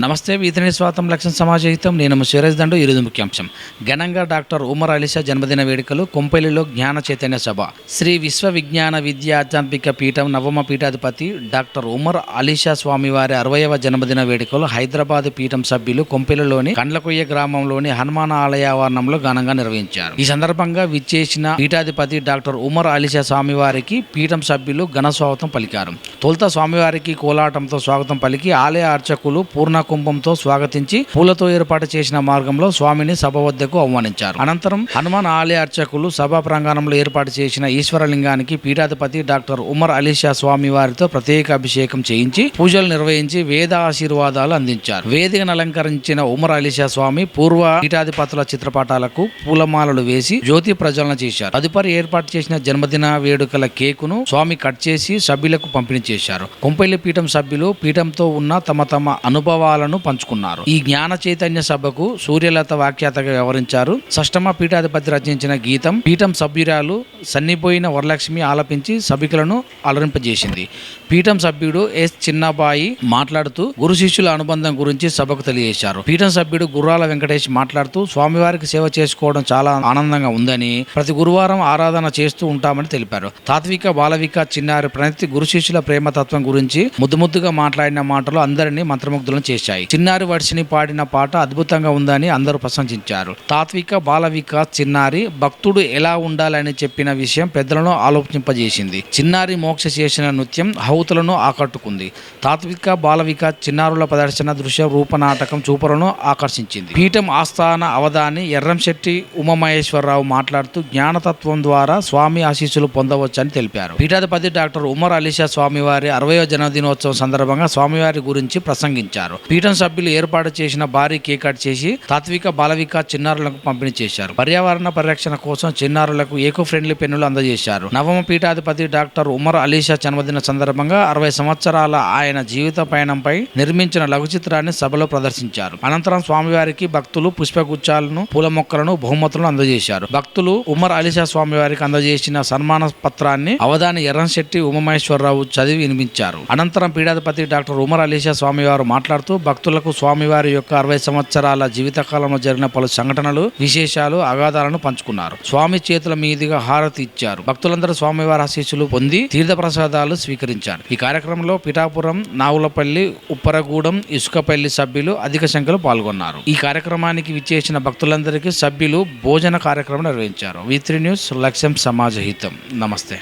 నమస్తే వీధిని స్వాతం లక్ష్యం సమాజహితం నేను సిరాజ్ దండు ఈరోజు ముఖ్యాంశం ఘనంగా డాక్టర్ ఉమర్ అలీషా జన్మదిన వేడుకలు కొంపల్లిలో జ్ఞాన చైతన్య సభ శ్రీ విశ్వ విజ్ఞాన విద్యా ఆధ్యాత్మిక పీఠం నవమ పీఠాధిపతి డాక్టర్ ఉమర్ అలీషా స్వామివారి 60వ జన్మదిన వేడుకలు హైదరాబాద్ పీఠం సభ్యులు కొంపల్లిలోని కండ్లకొయ్య గ్రామంలోని హనుమాన్ ఆలయ ఆవరణంలో ఘనంగా నిర్వహించారు. ఈ సందర్భంగా విచ్చేసిన పీఠాధిపతి డాక్టర్ ఉమర్ అలీషా స్వామివారికి పీఠం సభ్యులు ఘన స్వాగతం పలికారు. తొలుత స్వామివారికి కోలాటంతో స్వాగతం పలికి ఆలయ అర్చకులు పూర్ణ కుంభంతో స్వాగతించి పూలతో ఏర్పాటు చేసిన మార్గంలో స్వామిని సభ వద్దకు ఆహ్వానించారు. అనంతరం హనుమాన్ ఆలయ అర్చకులు సభా ప్రాంగణంలో ఏర్పాటు చేసిన ఈశ్వరలింగానికి పీఠాధిపతి డాక్టర్ ఉమర్ అలీషా స్వామి వారితో ప్రత్యేక అభిషేకం చేయించి పూజలు నిర్వహించి వేద ఆశీర్వాదాలు అందించారు. వేదికను అలంకరించిన ఉమర్ అలీషా స్వామి పూర్వ పీఠాధిపతుల చిత్రపటాలకు పూలమాలలు వేసి జ్యోతి ప్రజ్వలన చేశారు. తదుపరి ఏర్పాటు చేసిన జన్మదిన వేడుకల కేకును స్వామి కట్ చేసి సభ్యులకు పంపిణీ చేశారు. కొంపల్లి పీఠం సభ్యులు పీఠంతో ఉన్న తమ అనుభవాలను పంచుకున్నారు. ఈ జ్ఞాన చైతన్య సభకు సూర్యలత వ్యాఖ్యాతగా వ్యవహరించారు. షష్టమ పీఠాధిపతి రచించిన గీతం పీఠం సభ్యురాలు సన్నిపోయిన వరలక్ష్మి ఆలపించి సభికులను అలరింపజేసింది. పీఠం సభ్యుడు ఎస్ చిన్నబాయి మాట్లాడుతూ గురు శిష్యుల అనుబంధం గురించి సభకు తెలియజేశారు. పీఠం సభ్యుడు గుర్రాల వెంకటేష్ మాట్లాడుతూ స్వామివారికి సేవ చేసుకోవడం చాలా ఆనందంగా ఉందని, ప్రతి గురువారం ఆరాధన చేస్తూ ఉంటామని తెలిపారు. తాత్విక బాలవిక చిన్నారి ప్రణతి గురు శిష్యుల ప్రేమతత్వం గురించి ముద్దుగా మాట్లాడిన మాటలు అందరినీ మంత్రముగ్ధులను చేశాయి. చిన్నారి వర్షిని పాడిన పాట అద్భుతంగా ఉందని అందరూ ప్రశంసించారు. తాత్విక బాలవిక చిన్నారి భక్తుడు ఎలా ఉండాలని చెప్పిన విషయం పెద్దలను ఆలోచింపజేసింది. చిన్నారి మోక్ష చేసిన నృత్యం హౌతులను ఆకట్టుకుంది. తాత్విక బాలవిక చిన్నారుల ప్రదర్శన దృశ్య రూపనాటకం చూపలను ఆకర్షించింది. పీఠం ఆస్థాన అవధాని ఎర్రంశెట్టి ఉమామహేశ్వరరావు మాట్లాడుతూ జ్ఞానతత్వం ద్వారా స్వామి ఆశీస్సులు పొందవచ్చని తెలిపారు. పీఠాధిపతి డాక్టర్ ఉమర్ అలీషా స్వామివారి 60వ జన్మదినోత్సవం సందర్భంగా స్వామివారి గురించి ప్రసంగించారు. పీఠం సభ్యులు ఏర్పాటు చేసిన భారీ కేక్ కట్ చేసి తాత్విక బాలవిక చిన్నారులకు పంపిణీ చేశారు. పర్యావరణ పరిరక్షణ కోసం చిన్నారులకు ఏకో ఫ్రెండ్లీ పెన్నులు అందజేశారు. నవమ పీఠాధిపతి డాక్టర్ ఉమర్ అలీషా జన్మదిన సందర్భంగా 60 సంవత్సరాల ఆయన జీవిత పయనంపై నిర్మించిన లఘు చిత్రాన్ని సభలో ప్రదర్శించారు. అనంతరం స్వామివారికి భక్తులు పుష్పగుచ్చాలను పూల మొక్కలను బహుమతులను అందజేశారు. భక్తులు ఉమర్ అలీషా స్వామివారికి అందజేసిన సన్మాన పత్రాన్ని అవధాని ఎర్రంశెట్టి ఉమామహేశ్వరరావు చదివి వినిపించారు. అనంతరం పీఠాధిపతి డాక్టర్ ఉమర్ అలీషా స్వామివారు మాట్లాడుతూ భక్తులకు స్వామివారి యొక్క 60 సంవత్సరాల జీవితకాలంలో జరిగిన పలు సంఘటనలు, విశేషాలు, అగాధాలను పంచుకున్నారు. స్వామి చేతుల మీదుగా హారతి ఇచ్చారు. భక్తులందరూ స్వామివారి ఆశీస్సులు పొంది తీర్థ ప్రసాదాలు స్వీకరించారు. ఈ కార్యక్రమంలో పిఠాపురం, నావులపల్లి, ఉప్పరగూడెం, ఇసుకపల్లి సభ్యులు అధిక సంఖ్యలో పాల్గొన్నారు. ఈ కార్యక్రమానికి విచ్చేసిన భక్తులందరికీ సభ్యులు భోజన కార్యక్రమం నిర్వహించారు. V3 న్యూస్ లక్ష్యం సమాజహితం. నమస్తే.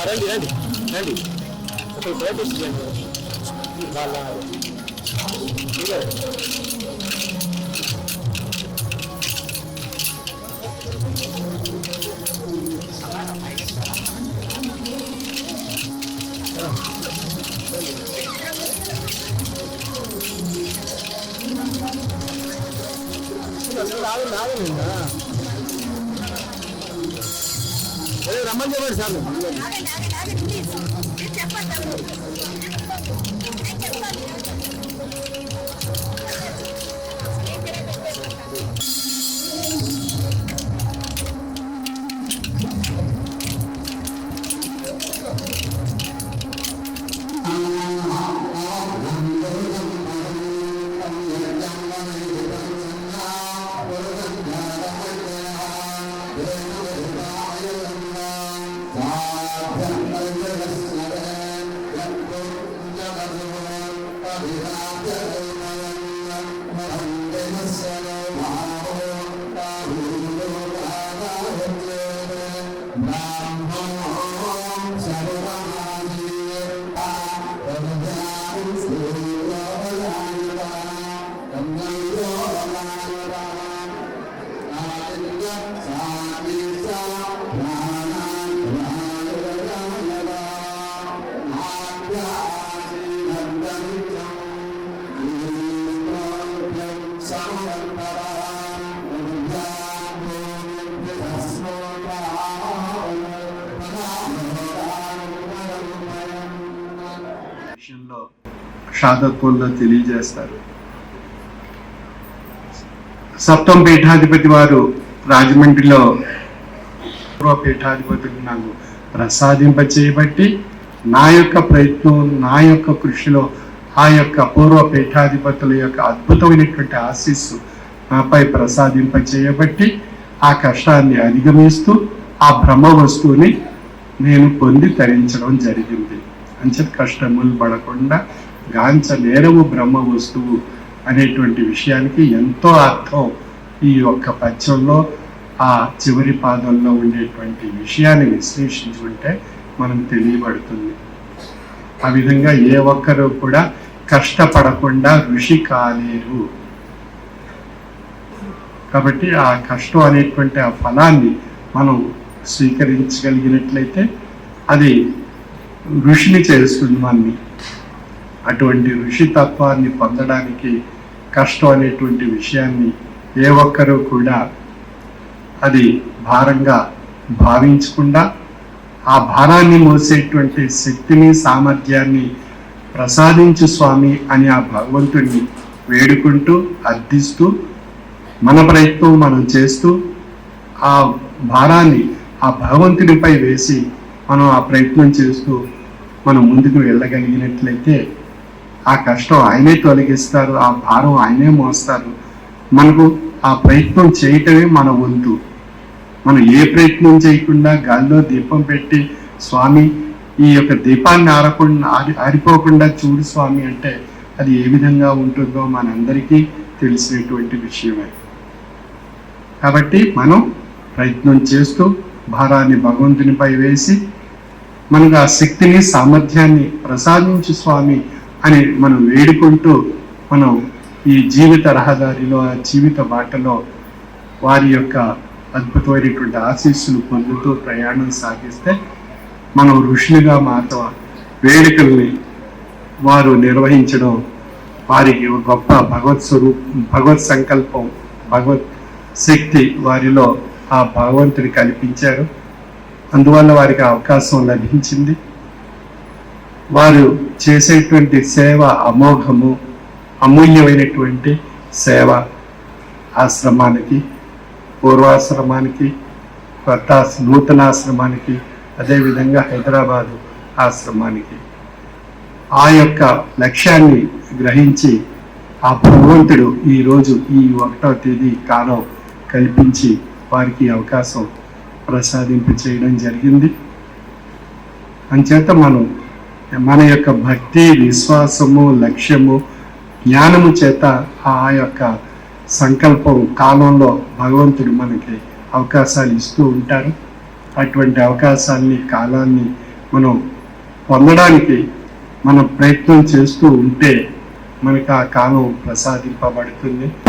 రండి రండి రండి ఒక ఫోటో తీయండి వాళ్ళ రమ్మని చెప్పండి సార్ షాదత్వంలో తెలియజేస్తారు. సప్తం పీఠాధిపతి వారు రాజమండ్రిలో పూర్వ పీఠాధిపతులు నాకు ప్రసాదింపచేయబట్టి నా యొక్క ప్రయత్నం, నా యొక్క కృషిలో ఆ యొక్క పూర్వ పీఠాధిపతుల యొక్క అద్భుతమైనటువంటి ఆశీస్సు నాపై ప్రసాదింపచేయబట్టి ఆ కష్టాన్ని అధిగమిస్తూ ఆ బ్రహ్మ వస్తువుని నేను పొంది తరించడం జరిగింది. అంచేత కష్టములు పడకుండా గాంచ నేరము బ్రహ్మ వస్తువు అనేటువంటి విషయానికి ఎంతో అర్థం ఈ యొక్క పద్యంలో ఆ చివరి పాదంలో ఉండేటువంటి విషయాన్ని విశ్లేషించుకుంటే మనం తెలియబడుతుంది. ఆ విధంగా ఏ ఒక్కరూ కూడా కష్టపడకుండా ఋషి కాలేరు. కాబట్టి ఆ కష్టం అనేటువంటి ఆ ఫలాన్ని మనం స్వీకరించగలిగినట్లయితే అది ఋషిని చేస్తుంది మనని. అటువంటి ఋషి తత్వాన్ని పొందడానికి కష్టం అనేటువంటి విషయాన్ని ఏ ఒక్కరూ కూడా అది భారంగా భావించకుండా ఆ భారాన్ని మోసేటువంటి శక్తిని, సామర్థ్యాన్ని ప్రసాదించు స్వామి అని ఆ భగవంతుడిని వేడుకుంటూ అర్థిస్తూ మన ప్రయత్నం మనం చేస్తూ ఆ భారాన్ని ఆ భగవంతునిపై వేసి మనం ఆ ప్రయత్నం చేస్తూ మనం ముందుకు వెళ్ళగలిగినట్లయితే ఆ కష్టం ఆయనే తొలగిస్తారు, ఆ భారం ఆయనే మోస్తారు. మనకు ఆ ప్రయత్నం చేయటమే మన వంతు. మనం ఏ ప్రయత్నం చేయకుండా గాల్లో దీపం పెట్టి స్వామి ఈ యొక్క దీపాన్ని ఆరిపోకుండా చూడు స్వామి అంటే అది ఏ విధంగా ఉంటుందో మనందరికీ తెలిసినటువంటి విషయమే. కాబట్టి మనం ప్రయత్నం చేస్తూ భారాన్ని భగవంతునిపై వేసి మనకు ఆ శక్తిని, సామర్థ్యాన్ని ప్రసాదించు స్వామి అని మనం వేడుకుంటూ మనం ఈ జీవిత రహదారిలో, ఆ జీవిత బాటలో వారి యొక్క అద్భుతమైనటువంటి ఆశీస్సులు పొందుతూ ప్రయాణం సాగిస్తే మనం ఋషులుగా మాత్రం వేడుకల్ని వారు నిర్వహించడం, వారికి గొప్ప భగవత్ సంకల్పం, భగవత్ శక్తి వారిలో ఆ భగవంతుని కల్పించారు. అందువల్ల వారికి అవకాశం లభించింది. వారు చేసేటువంటి సేవ అమోఘము, అమూల్యమైనటువంటి సేవ ఆశ్రమానికి, పూర్వాశ్రమానికి, కొత్త నూతనాశ్రమానికి, అదేవిధంగా హైదరాబాదు ఆశ్రమానికి ఆ యొక్క లక్ష్యాన్ని గ్రహించి ఆ భగవంతుడు ఈరోజు ఈ 1వ తేదీ కాలం కల్పించి వారికి అవకాశం ప్రసాదింప చేయడం జరిగింది. అంచేత మన యొక్క భక్తి, విశ్వాసము, లక్ష్యము, జ్ఞానము చేత ఆ యొక్క సంకల్పం కాలంలో భగవంతుడు మనకి అవకాశాలు ఇస్తూ ఉంటారు. అటువంటి అవకాశాన్ని, కాలాన్ని మనం పొందడానికి మనం ప్రయత్నం చేస్తూ ఉంటే మనకు ఆ కాలం ప్రసాదింపబడుతుంది.